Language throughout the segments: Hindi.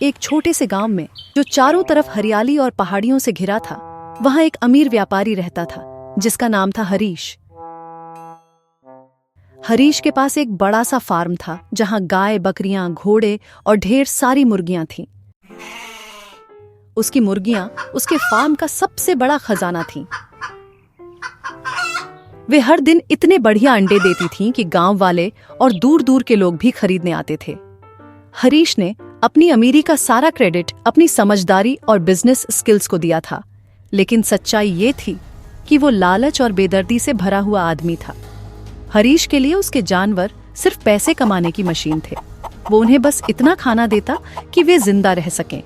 एक छोटे से गांव में, जो चारों तरफ हरियाली और पहाड़ियों से घिरा था, वहां एक अमीर व्यापारी रहता था जिसका नाम था हरीश। हरीश के पास एक बड़ा सा फार्म था जहां गाय, बकरियां, घोड़े और ढेर सारी मुर्गियां थीं। उसकी मुर्गियां उसके फार्म का सबसे बड़ा खजाना थीं। वे हर दिन इतने बढ़िया अंडे देती थीं कि गांव वाले और दूर दूर के लोग भी खरीदने आते थे। हरीश ने अपनी अमीरी का सारा क्रेडिट अपनी समझदारी और बिजनेस स्किल्स को दिया था, लेकिन सच्चाई ये थी कि वो लालच और बेदर्दी से भरा हुआ आदमी था। हरीश के लिए उसके जानवर सिर्फ पैसे कमाने की मशीन थे। वो उन्हें बस इतना खाना देता कि वे जिंदा रह सकें।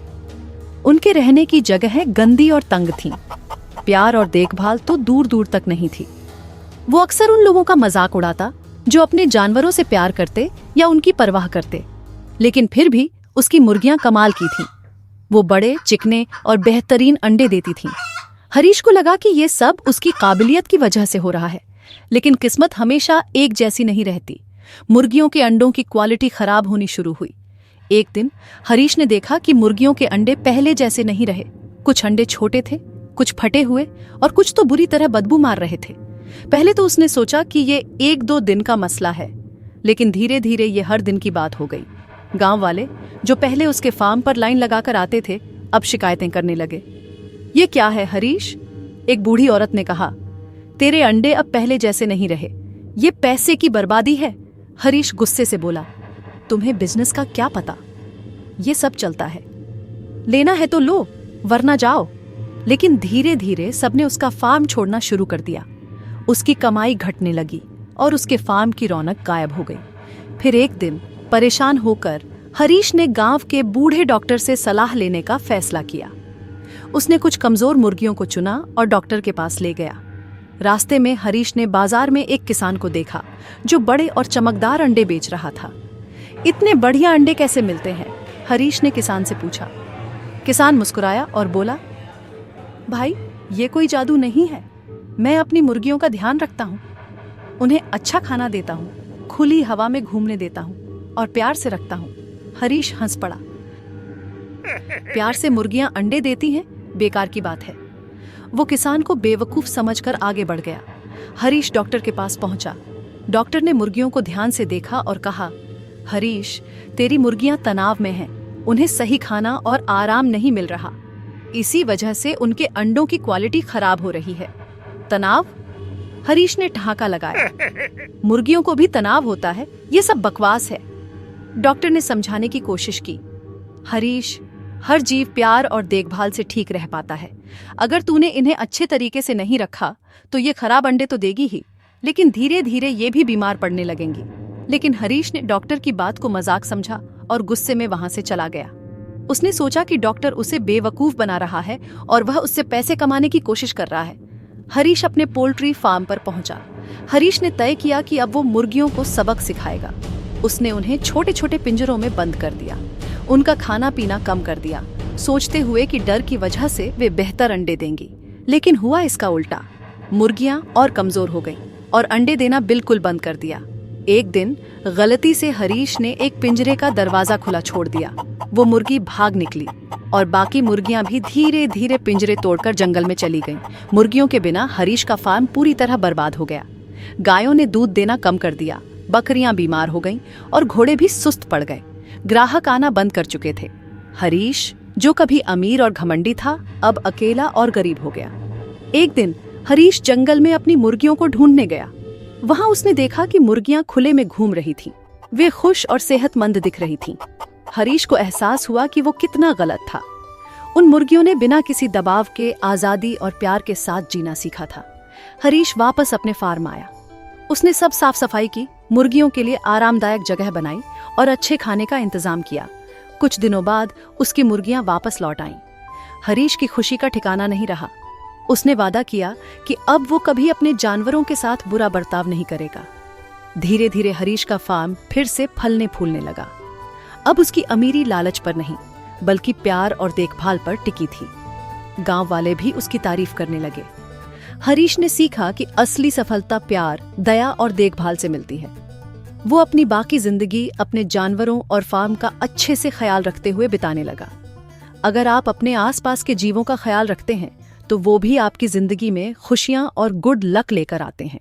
उनके रहने की जगह गंदी और तंग थी। प्यार और देखभाल तो दूर दूर तक नहीं थी। वो अक्सर उन लोगों का मजाक उड़ाता जो अपने जानवरों से प्यार करते या उनकी परवाह करते, लेकिन फिर भी उसकी मुर्गियां कमाल की थीं। वो बड़े, चिकने और बेहतरीन अंडे देती थीं। हरीश को लगा कि ये सब उसकी काबिलियत की वजह से हो रहा है, लेकिन किस्मत हमेशा एक जैसी नहीं रहती। मुर्गियों के अंडों की क्वालिटी खराब होनी शुरू हुई। एक दिन हरीश ने देखा कि मुर्गियों के अंडे पहले जैसे नहीं रहे। कुछ अंडे छोटे थे, कुछ फटे हुए और कुछ तो बुरी तरह बदबू मार रहे थे। पहले तो उसने सोचा कि ये 1-2 दिन का मसला है, लेकिन धीरे धीरे ये हर दिन की बात हो गई। गांव वाले, जो पहले उसके फार्म पर लाइन लगाकर आते थे, अब शिकायतें करने लगे। ये क्या है हरीश? एक बूढ़ी औरत ने कहा। तेरे अंडे अब पहले जैसे नहीं रहे। ये पैसे की बर्बादी है। हरीश गुस्से से बोला, तुम्हें बिजनेस का क्या पता? ये सब चलता है, लेना है तो लो, वरना जाओ। लेकिन धीरे धीरे सबने उसका फार्म छोड़ना शुरू कर दिया। उसकी कमाई घटने लगी और उसके फार्म की रौनक गायब हो गई। फिर एक दिन परेशान होकर हरीश ने गांव के बूढ़े डॉक्टर से सलाह लेने का फैसला किया। उसने कुछ कमजोर मुर्गियों को चुना और डॉक्टर के पास ले गया। रास्ते में हरीश ने बाजार में एक किसान को देखा जो बड़े और चमकदार अंडे बेच रहा था। इतने बढ़िया अंडे कैसे मिलते हैं? हरीश ने किसान से पूछा। किसान मुस्कुराया और बोला, भाई, ये कोई जादू नहीं है। मैं अपनी मुर्गियों का ध्यान रखता हूँ, उन्हें अच्छा खाना देता हूँ, खुली हवा में घूमने देता हूँ और प्यार से रखता हूँ। हरीश हंस पड़ा। प्यार से मुर्गियां अंडे देती हैं, बेकार की बात है। वो किसान को बेवकूफ समझकर आगे बढ़ गया। हरीश डॉक्टर के पास पहुंचा। डॉक्टर ने मुर्गियों को ध्यान से देखा और कहा, हरीश, तेरी मुर्गियां तनाव में हैं। उन्हें सही खाना और आराम नहीं मिल रहा। इसी वजह से उनके अंडों की क्वालिटी खराब हो रही है। तनाव? हरीश ने ठहाका लगाया। मुर्गियों को भी तनाव होता है, ये सब बकवास है। डॉक्टर ने समझाने की कोशिश की। हरीश, हर जीव प्यार और देखभाल से ठीक रह पाता है। अगर तूने इन्हें अच्छे तरीके से नहीं रखा तो ये खराब अंडे तो देगी ही, लेकिन धीरे धीरे ये भी बीमार पड़ने लगेंगी। लेकिन हरीश ने डॉक्टर की बात को मजाक समझा और गुस्से में वहां से चला गया। उसने सोचा कि डॉक्टर उसे बेवकूफ बना रहा है और वह उससे पैसे कमाने की कोशिश कर रहा है। हरीश अपने पोल्ट्री फार्म पर पहुंचा। हरीश ने तय किया कि अब वो मुर्गियों को सबक सिखाएगा। उसने उन्हें छोटे छोटे पिंजरों में बंद कर दिया, उनका खाना पीना कम कर दिया, सोचते हुए कि डर की वजह से वे बेहतर अंडे देंगी। लेकिन हुआ इसका उल्टा। मुर्गियां और कमजोर हो गईं और अंडे देना बिल्कुल बंद कर दिया। एक दिन गलती से हरीश ने एक पिंजरे का दरवाजा खुला छोड़ दिया। वो मुर्गी भाग निकली और बाकी मुर्गियां भी धीरे धीरे पिंजरे तोड़कर जंगल में चली गईं। मुर्गियों के बिना हरीश का फार्म पूरी तरह बर्बाद हो गया। गायों ने दूध देना कम कर दिया, बकरियां बीमार हो गईं और घोड़े भी सुस्त पड़ गए। ग्राहक आना बंद कर चुके थे। हरीश, जो कभी अमीर और घमंडी था, अब अकेला और गरीब हो गया। एक दिन हरीश जंगल में अपनी मुर्गियों को ढूंढने गया। वहां उसने देखा कि मुर्गियां खुले में घूम रही थीं। वे खुश और सेहतमंद दिख रही थीं। हरीश को एहसास हुआ कि वो कितना गलत था। उन मुर्गियों ने बिना किसी दबाव के आजादी और प्यार के साथ जीना सीखा था। हरीश वापस अपने फार्म आया। उसने सब साफ सफाई की, मुर्गियों के लिए आरामदायक जगह बनाई और अच्छे खाने का इंतजाम किया। कुछ दिनों बाद उसकी मुर्गियां वापस लौट आईं। हरीश की खुशी का ठिकाना नहीं रहा। उसने वादा किया कि अब वो कभी अपने जानवरों के साथ बुरा बर्ताव नहीं करेगा। धीरे धीरे हरीश का फार्म फिर से फलने फूलने लगा। अब उसकी अमीरी लालच पर नहीं, बल्कि प्यार और देखभाल पर टिकी थी। गांव वाले भी उसकी तारीफ करने लगे। हरीश ने सीखा कि असली सफलता प्यार, दया और देखभाल से मिलती है। वो अपनी बाकी जिंदगी अपने जानवरों और फार्म का अच्छे से ख्याल रखते हुए बिताने लगा। अगर आप अपने आसपास के जीवों का ख्याल रखते हैं तो वो भी आपकी जिंदगी में खुशियां और गुड लक लेकर आते हैं।